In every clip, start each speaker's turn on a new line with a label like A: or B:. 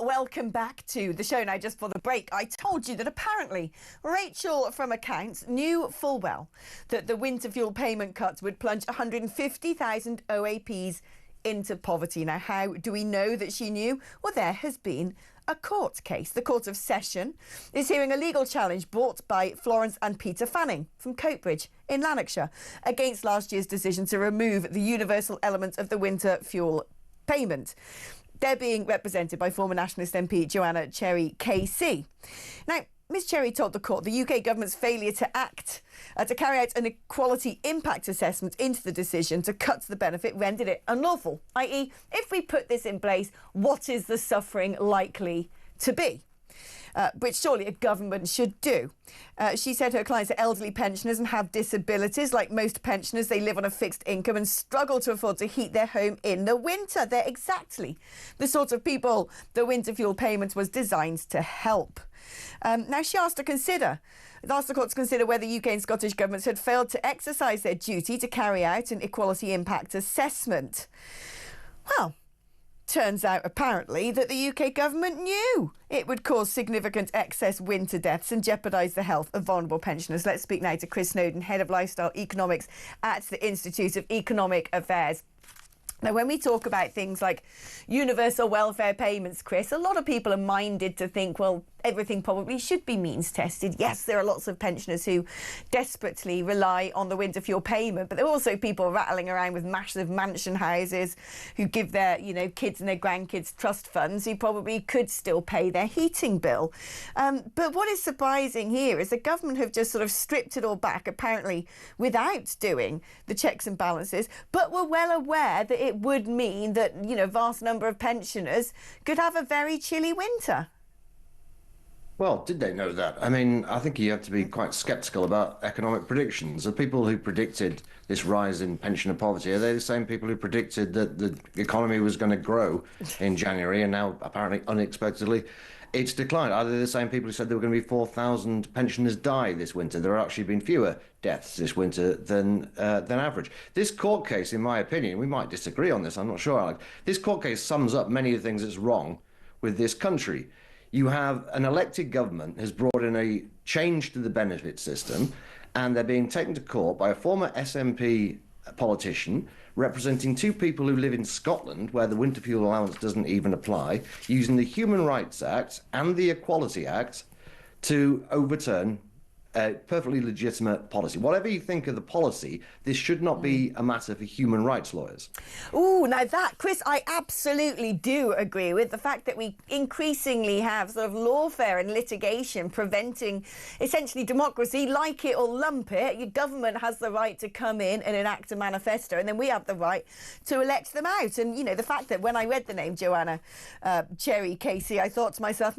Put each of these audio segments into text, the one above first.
A: welcome back to the show. Now, just for the break, I told you that apparently Rachel from Accounts knew full well that the winter fuel payment cuts would plunge 150,000 OAPs into poverty. Now, how do we know that she knew? Well, there has been a court case. The Court of Session is hearing a legal challenge brought by Florence and Peter Fanning from Coatbridge in Lanarkshire against last year's decision to remove the universal element of the winter fuel payment. They're being represented by former Nationalist MP Joanna Cherry KC. Now, Ms Cherry told the court the UK government's failure to carry out an equality impact assessment into the decision to cut the benefit rendered it unlawful, i.e., if we put this in place, what is the suffering likely to be? Which surely a government should do. She said her clients are elderly pensioners and have disabilities. Like most pensioners, they live on a fixed income and struggle to afford to heat their home in the winter. They're exactly the sort of people the winter fuel payment was designed to help. Now, she asked the court to consider whether UK and Scottish governments had failed to exercise their duty to carry out an equality impact assessment. Well, turns out, apparently, that the UK government knew it would cause significant excess winter deaths and jeopardise the health of vulnerable pensioners. Let's speak now to Chris Snowdon, Head of Lifestyle Economics at the Institute of Economic Affairs. Now, when we talk about things like universal welfare payments, Chris, a lot of people are minded to think, well, everything probably should be means tested. Yes, there are lots of pensioners who desperately rely on the winter fuel payment, but there are also people rattling around with massive mansion houses who give their, kids and their grandkids trust funds who probably could still pay their heating bill. But what is surprising here is the government have just sort of stripped it all back, apparently without doing the checks and balances, but were well aware that it would mean that, a vast number of pensioners could have a very chilly winter.
B: Well, did they know that? I mean, I think you have to be quite sceptical about economic predictions. The people who predicted this rise in pensioner poverty, are they the same people who predicted that the economy was going to grow in January and now apparently unexpectedly it's declined? Are they the same people who said there were going to be 4,000 pensioners die this winter? There have actually been fewer deaths this winter than average. This court case, in my opinion, we might disagree on this, I'm not sure, Alex. This court case sums up many of the things that's wrong with this country. You have an elected government has brought in a change to the benefit system, and they're being taken to court by a former SNP politician representing two people who live in Scotland, where the winter fuel allowance doesn't even apply, using the Human Rights Act and the Equality Act to overturn a perfectly legitimate policy. Whatever you think of the policy, this should not be a matter for human rights lawyers.
A: Oh, now that, Chris, I absolutely do agree with the fact that we increasingly have sort of lawfare and litigation preventing essentially democracy. Like it or lump it, your government has the right to come in and enact a manifesto, and then we have the right to elect them out. And, the fact that when I read the name Joanna Cherry Casey, I thought to myself,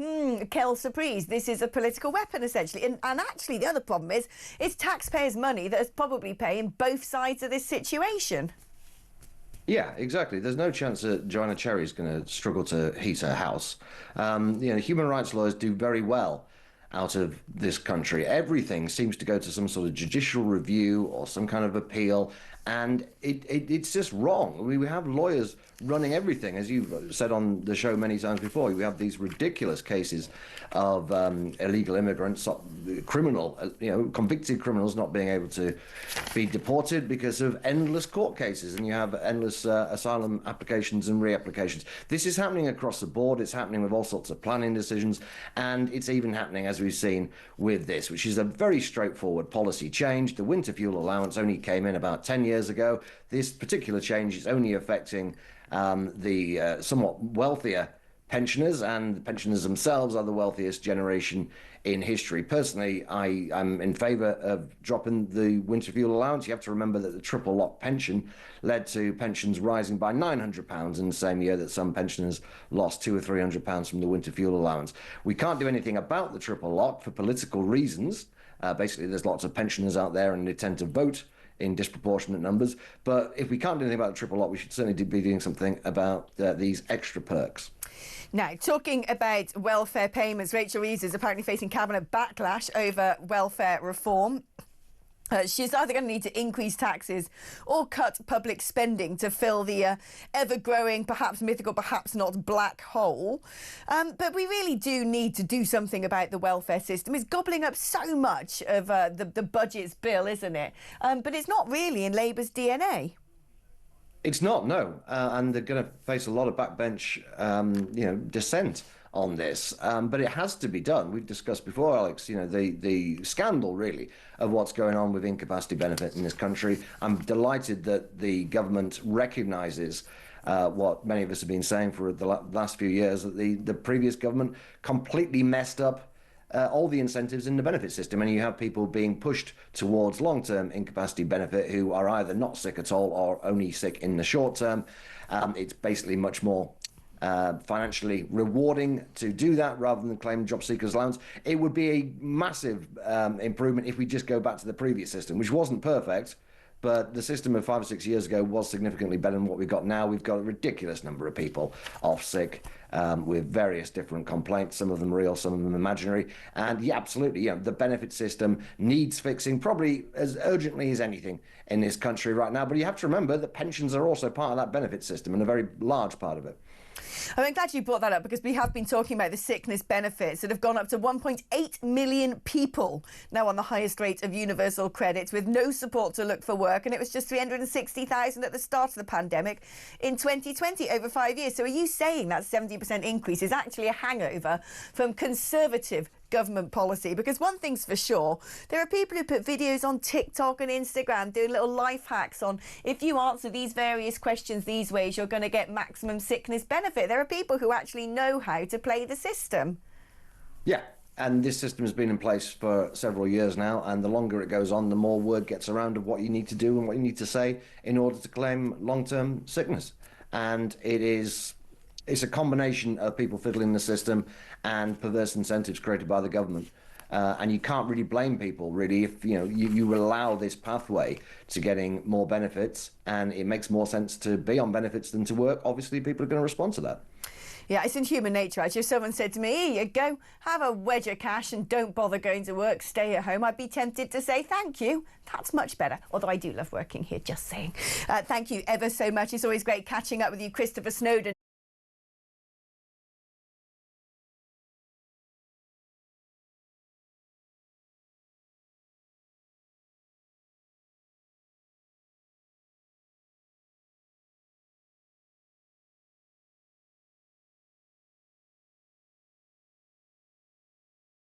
A: quelle surprise, this is a political weapon, essentially. And actually, the other problem is it's taxpayers' money that is probably paying both sides of this situation.
B: Yeah, exactly. There's no chance that Joanna Cherry is going to struggle to heat her house. Human rights lawyers do very well out of this country. Everything seems to go to some sort of judicial review or some kind of appeal, and it's just wrong. We have lawyers running everything. As you've said on the show many times before, we have these ridiculous cases of illegal immigrants, convicted criminals not being able to be deported because of endless court cases, and you have endless asylum applications and reapplications. This is happening across the board. It's happening with all sorts of planning decisions, and it's even happening, as we've seen, with this, which is a very straightforward policy change. The winter fuel allowance only came in about 10 years ago. This particular change is only affecting the somewhat wealthier pensioners, and the pensioners themselves are the wealthiest generation in history. Personally, I'm in favour of dropping the winter fuel allowance. You have to remember that the triple lock pension led to pensions rising by £900 in the same year that some pensioners lost £200 or £300 from the winter fuel allowance. We can't do anything about the triple lock for political reasons. Basically, there's lots of pensioners out there and they tend to vote in disproportionate numbers. But if we can't do anything about the triple lock, we should certainly be doing something about these extra perks.
A: Now, talking about welfare payments, Rachel Reeves is apparently facing cabinet backlash over welfare reform. She's either going to need to increase taxes or cut public spending to fill the ever-growing, perhaps mythical, perhaps not, black hole. But we really do need to do something about the welfare system. It's gobbling up so much of the budget's bill, isn't it? But it's not really in Labour's DNA.
B: It's not, no. And they're going to face a lot of backbench, dissent on this, but it has to be done. We've discussed before, Alex, the scandal really of what's going on with incapacity benefit in this country. I'm delighted that the government recognises what many of us have been saying for the last few years, that the previous government completely messed up all the incentives in the benefit system, and you have people being pushed towards long-term incapacity benefit who are either not sick at all or only sick in the short term. It's basically much more financially rewarding to do that rather than claim job seekers allowance. It would be a massive improvement if we just go back to the previous system, which wasn't perfect, but the system of 5 or 6 years ago was significantly better than what we've got now. We've got a ridiculous number of people off sick with various different complaints, some of them real, some of them imaginary. And yeah, absolutely, the benefit system needs fixing probably as urgently as anything in this country right now. But you have to remember that pensions are also part of that benefit system, and a very large part of it.
A: I'm glad you brought that up, because we have been talking about the sickness benefits that have gone up to 1.8 million people now on the highest rate of universal credit with no support to look for work. And it was just 360,000 at the start of the pandemic in 2020, over 5 years. So are you saying that 70% increase is actually a hangover from Conservative government policy? Because one thing's for sure, there are people who put videos on TikTok and Instagram doing little life hacks on, if you answer these various questions these ways, you're going to get maximum sickness benefit. There are people who actually know how to play the system.
B: Yeah, and this system has been in place for several years now, and the longer it goes on, the more word gets around of what you need to do and what you need to say in order to claim long-term sickness. And it's a combination of people fiddling the system and perverse incentives created by the government. And you can't really blame people, really, if you allow this pathway to getting more benefits, and it makes more sense to be on benefits than to work. Obviously, people are going to respond to that.
A: Yeah, it's in human nature. Actually, if someone said to me, here you go, have a wedge of cash and don't bother going to work, stay at home, I'd be tempted to say thank you. That's much better. Although I do love working here, just saying. Thank you ever so much. It's always great catching up with you, Christopher Snowdon.